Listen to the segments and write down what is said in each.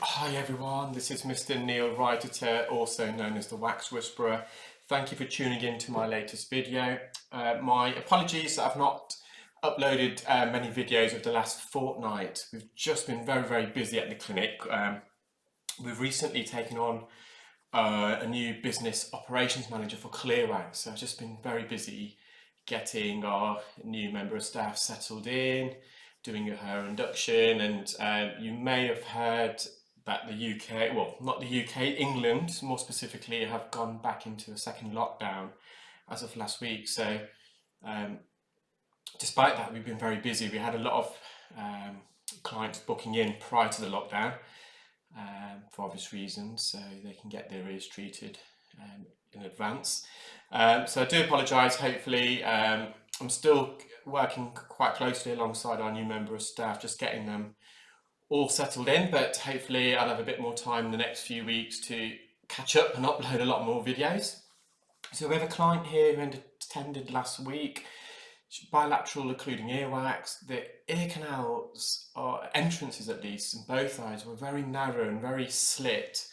Hi everyone, this is Mr. Neil Ryder, also known as the Wax Whisperer. Thank you for tuning in to my latest video. My apologies that I've not uploaded many videos of the last fortnight. We've just been very busy at the clinic. We've recently taken on a new business operations manager for Clearwax, so I've just been very busy getting our new member of staff settled in, doing her induction, and you may have heard that the UK, well, not the UK, England more specifically, have gone back into a second lockdown as of last week. So um, despite that, we've been very busy. We had a lot of clients booking in prior to the lockdown for obvious reasons, so they can get their ears treated in advance. So I do apologise. Hopefully, I'm still working quite closely alongside our new member of staff, just getting them all settled in, but hopefully I'll have a bit more time in the next few weeks to catch up and upload a lot more videos. So we have a client here who attended last week, bilateral occluding earwax. The ear canals, or entrances at least, in both eyes were very narrow and very slit.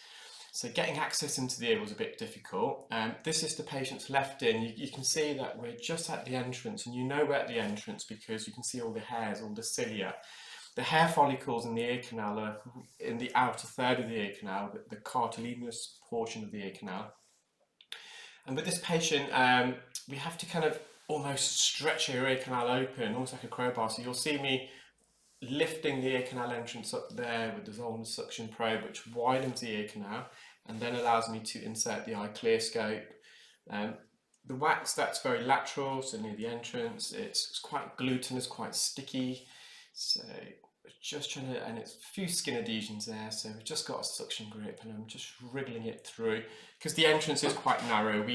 So getting access into the ear was a bit difficult. This is the patient's left ear. You can see that we're just at the entrance, and you know we're at the entrance because you can see all the hairs, all the cilia. The hair follicles in the ear canal are in the outer third of the ear canal, the cartilaginous portion of the ear canal. And with this patient, we have to kind of almost stretch your ear canal open, almost like a crowbar. So you'll see me lifting the ear canal entrance up there with the Horne suction probe, which widens the ear canal and then allows me to insert the eye clear scope. The wax that's very lateral, so near the entrance, it's quite glutinous, quite sticky. So just trying to, and it's a few skin adhesions there, so we've just got a suction grip and I'm just wriggling it through because the entrance is quite narrow.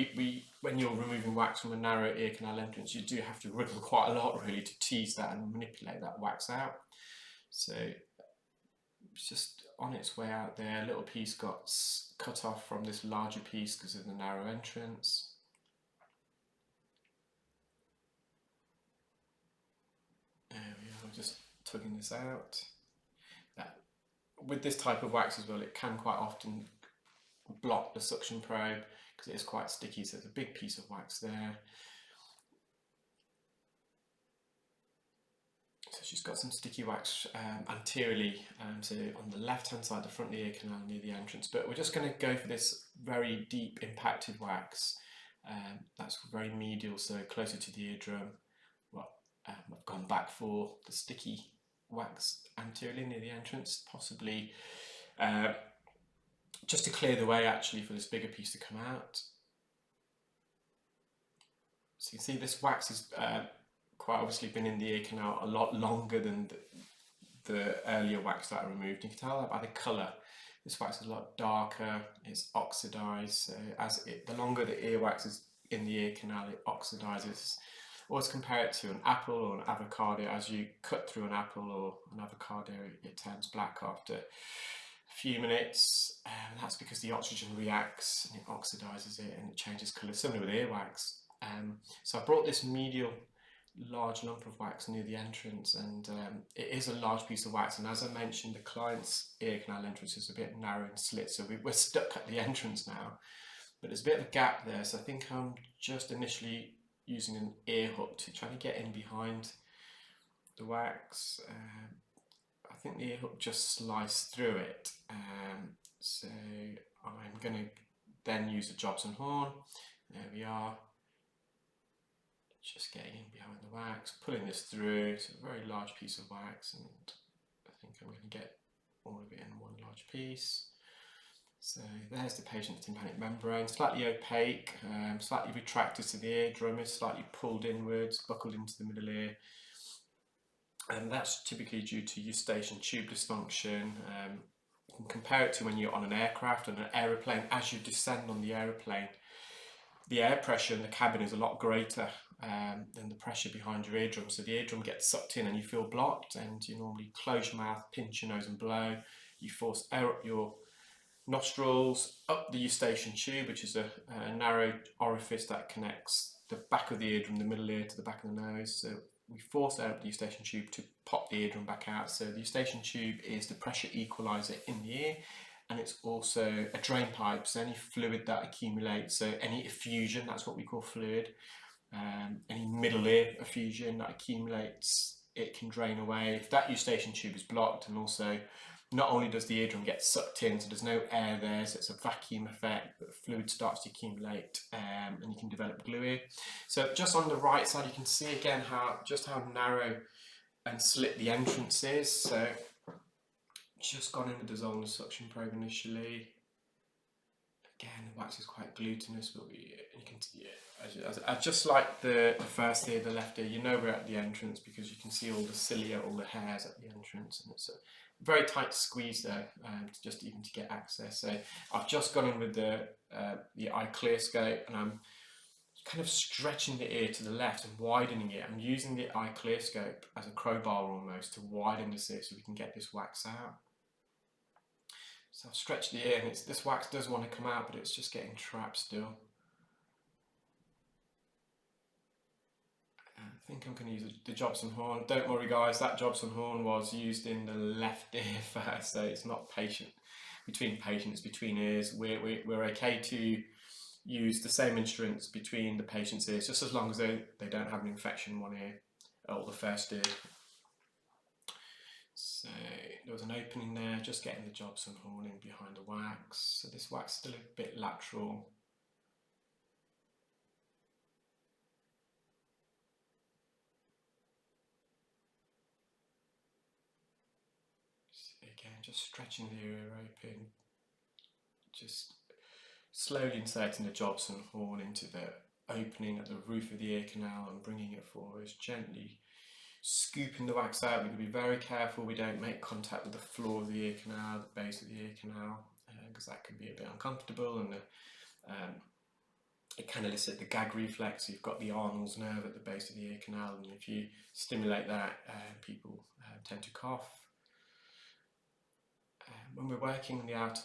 When you're removing wax from a narrow ear canal entrance, you do have to wriggle quite a lot really to tease that and manipulate that wax out. So it's just on its way out there. A little piece got cut off from this larger piece because of the narrow entrance. There we are, just tugging this out. With this type of wax as well, it can quite often block the suction probe because it is quite sticky, so there's a big piece of wax there. So she's got some sticky wax anteriorly, so on the left hand side, the front of the ear canal near the entrance, but we're just going to go for this very deep impacted wax that's very medial, so closer to the eardrum. Well, I've gone back for the sticky wax anteriorly near the entrance, possibly just to clear the way actually for this bigger piece to come out. So you can see this wax has quite obviously been in the ear canal a lot longer than the earlier wax that I removed. You can tell that by the colour. This wax is a lot darker, it's oxidised, so the longer the earwax is in the ear canal, it oxidises. Always compare it to an apple or an avocado. As you cut through an apple or an avocado, it turns black after a few minutes. That's because the oxygen reacts and it oxidises it and it changes colour, similar with earwax. So I brought this medial large lump of wax near the entrance, and it is a large piece of wax, and as I mentioned, the client's ear canal entrance is a bit narrow and slit, so we're stuck at the entrance now, but there's a bit of a gap there, so I think I'm just initially using an ear hook to try to get in behind the wax. I think the ear hook just sliced through it, so I'm going to then use a Jobson horn. There we are, just getting in behind the wax, pulling this through. It's a very large piece of wax, and I think I'm going to get all of it in one large piece. So there's the patient's tympanic membrane, slightly opaque, slightly retracted to the eardrum, is slightly pulled inwards, buckled into the middle ear. And that's typically due to eustachian tube dysfunction. You can compare it to when you're on an aircraft, on an aeroplane. As you descend on the aeroplane, the air pressure in the cabin is a lot greater than the pressure behind your eardrum. So the eardrum gets sucked in and you feel blocked, and you normally close your mouth, pinch your nose and blow. You force air up your nostrils, up the eustachian tube, which is a narrow orifice that connects the back of the eardrum, the middle ear, to the back of the nose. So we force out the eustachian tube to pop the eardrum back out. So the eustachian tube is the pressure equalizer in the ear, and it's also a drain pipe, so any fluid that accumulates, so any effusion, that's what we call fluid, any middle ear effusion that accumulates, it can drain away if that eustachian tube is blocked. And also, not only does the eardrum get sucked in, so there's no air there, so it's a vacuum effect, but fluid starts to accumulate, and you can develop glue ear. So just on the right side, you can see again how narrow and slit the entrance is. So just gone in with the Zollner suction probe initially. Again, the wax is quite glutinous, but you can see it. Just like the first ear, the left ear, you know we're at the entrance because you can see all the cilia, all the hairs at the entrance, and it's a very tight squeeze there, just even to get access. So I've just gone in with the eye clear scope, and I'm kind of stretching the ear to the left and widening it. I'm using the eye clear scope as a crowbar almost to widen this ear so we can get this wax out. So I've stretched the ear, and this wax does want to come out, but it's just getting trapped still. I think I'm going to use the Jobson horn. Don't worry guys, that Jobson horn was used in the left ear first, so it's not between patients, between ears. We're okay to use the same instruments between the patient's ears, just as long as they don't have an infection in one ear, or the first ear. So there was an opening there, just getting the Jobson horn in behind the wax. So this wax is still a bit lateral. So again, just stretching the ear open, just slowly inserting the Jobson horn into the opening at the roof of the ear canal and bringing it forwards, gently scooping the wax out. We're going to be very careful we don't make contact with the floor of the ear canal, the base of the ear canal, because that can be a bit uncomfortable, and it can elicit the gag reflex. You've got the Arnold's nerve at the base of the ear canal, and if you stimulate that, people tend to cough. When we're working on the outer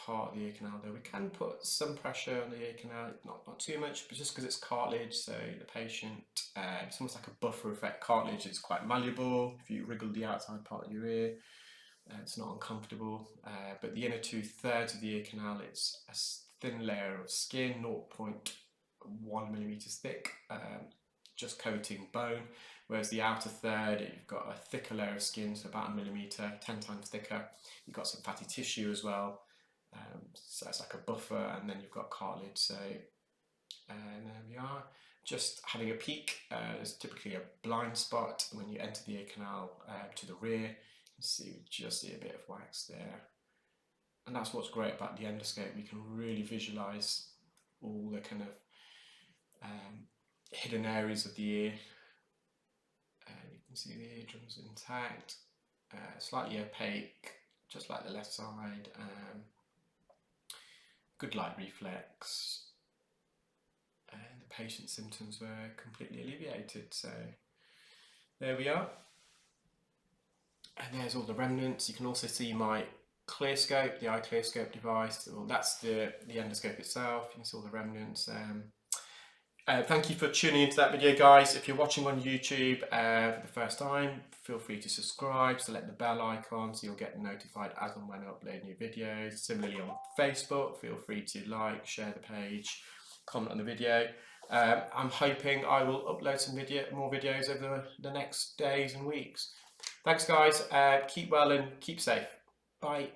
part of the ear canal though, we can put some pressure on the ear canal, not too much, but just because it's cartilage, so the patient, it's almost like a buffer effect. Cartilage is quite malleable. If you wriggle the outside part of your ear, it's not uncomfortable, but the inner 2/3 of the ear canal, it's a thin layer of skin, 0.1 millimeters thick, just coating bone, whereas the outer third, you've got a thicker layer of skin, so about 1 millimeter, 10 times thicker. You've got some fatty tissue as well. So it's like a buffer, and then you've got cartilage. So there we are, just having a peek. There's typically a blind spot when you enter the ear canal to the rear. You just see a bit of wax there, and that's what's great about the endoscope. We can really visualize all the kind of hidden areas of the ear. You can see the eardrum's intact, slightly opaque, just like the left side. Good light reflex, and the patient's symptoms were completely alleviated. So there we are, and there's all the remnants. You can also see my clear scope, the eye clear scope device. Well, that's the endoscope itself. You can see all the remnants. Thank you for tuning into that video, guys. If you're watching on YouTube for the first time, feel free to subscribe, select the bell icon so you'll get notified as and when I upload new videos. Similarly on Facebook, feel free to like, share the page, comment on the video. I'm hoping I will upload some more videos over the next days and weeks. Thanks guys, keep well and keep safe. Bye.